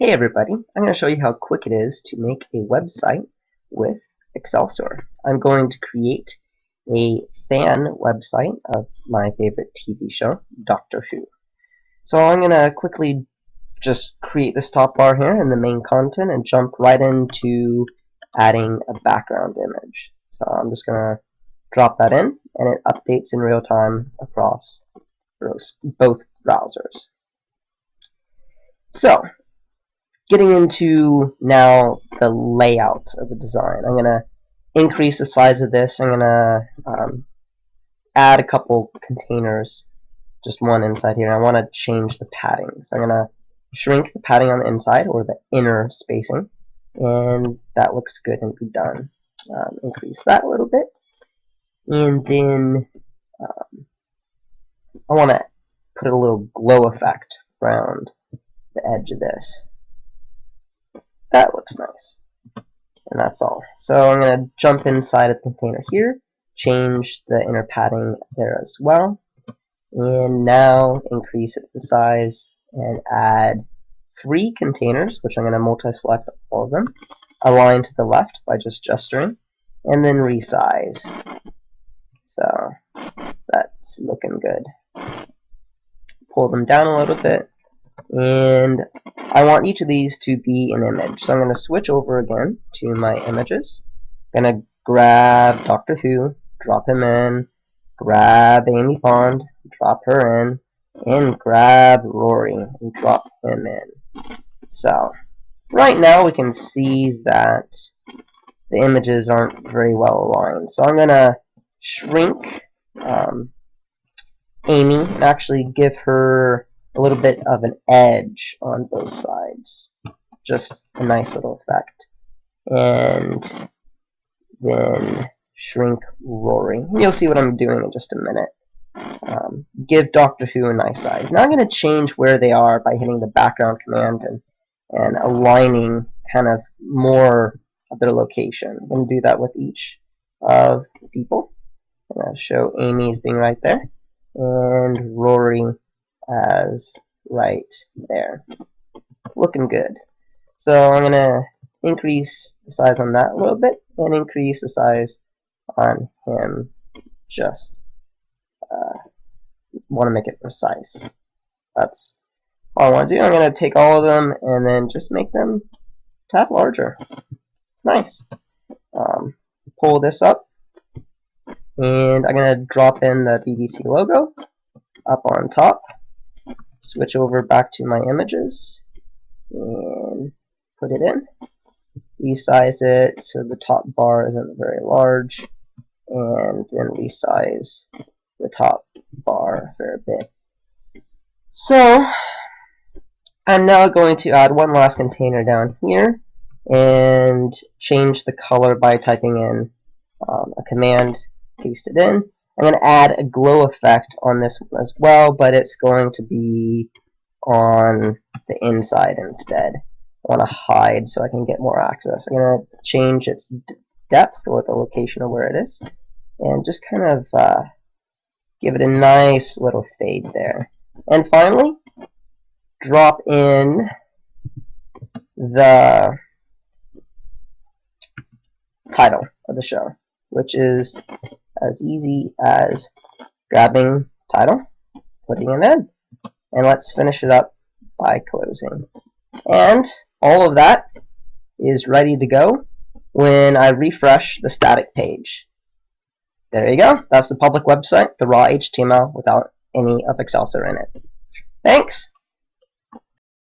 Hey everybody, I'm going to show you how quick it is to make a website with Excelsior. I'm going to create a fan website of my favorite TV show, Doctor Who. So I'm going to quickly just create this top bar here in the main content and jump right into adding a background image. So I'm just going to drop that in and it updates in real time across both browsers. So getting into now the layout of the design, I'm going to increase the size of this. I'm going to add a couple containers, just one inside here. I want to change the padding. So I'm going to shrink the padding on the inside, or the inner spacing, and that looks good and be done. Increase that a little bit. And then I want to put a little glow effect around the edge of this. That looks nice. And that's all. So I'm going to jump inside of the container here, change the inner padding there as well, and now increase it in size and add 3 containers, which I'm going to multi-select all of them, align to the left by just gesturing, and then resize. So that's looking good. Pull them down a little bit, and I want each of these to be an image. So I'm going to switch over again to my images. I'm going to grab Doctor Who, drop him in, grab Amy Pond, drop her in, and grab Rory and drop him in. So right now we can see that the images aren't very well aligned. So I'm going to shrink Amy and actually give her a little bit of an edge on both sides. Just a nice little effect. And then shrink Rory. You'll see what I'm doing in just a minute. Give Doctor Who a nice size. Now I'm going to change where they are by hitting the background command and aligning kind of more of their location. I'm going to do that with each of the people. I'm going to show Amy as being right there, and Rory as right there. Looking good. So I'm going to increase the size on that a little bit and increase the size on him. Just want to make it precise. That's all I want to do. I'm going to take all of them and then just make them a tad larger. Nice. Pull this up, and I'm going to drop in the BBC logo up on top. Switch over back to my images and put it in. Resize it so the top bar isn't very large, and then resize the top bar a fair bit. So I'm now going to add one last container down here and change the color by typing in a command, paste it in. I'm going to add a glow effect on this one as well, but it's going to be on the inside instead. I want to hide so I can get more access. I'm going to change its depth, or the location of where it is, and just kind of give it a nice little fade there. And finally, drop in the title of the show, which is as easy as grabbing title, putting it in, and let's finish it up by closing. And all of that is ready to go when I refresh the static page. There you go. That's the public website, the raw HTML without any of Excelsior in it. Thanks.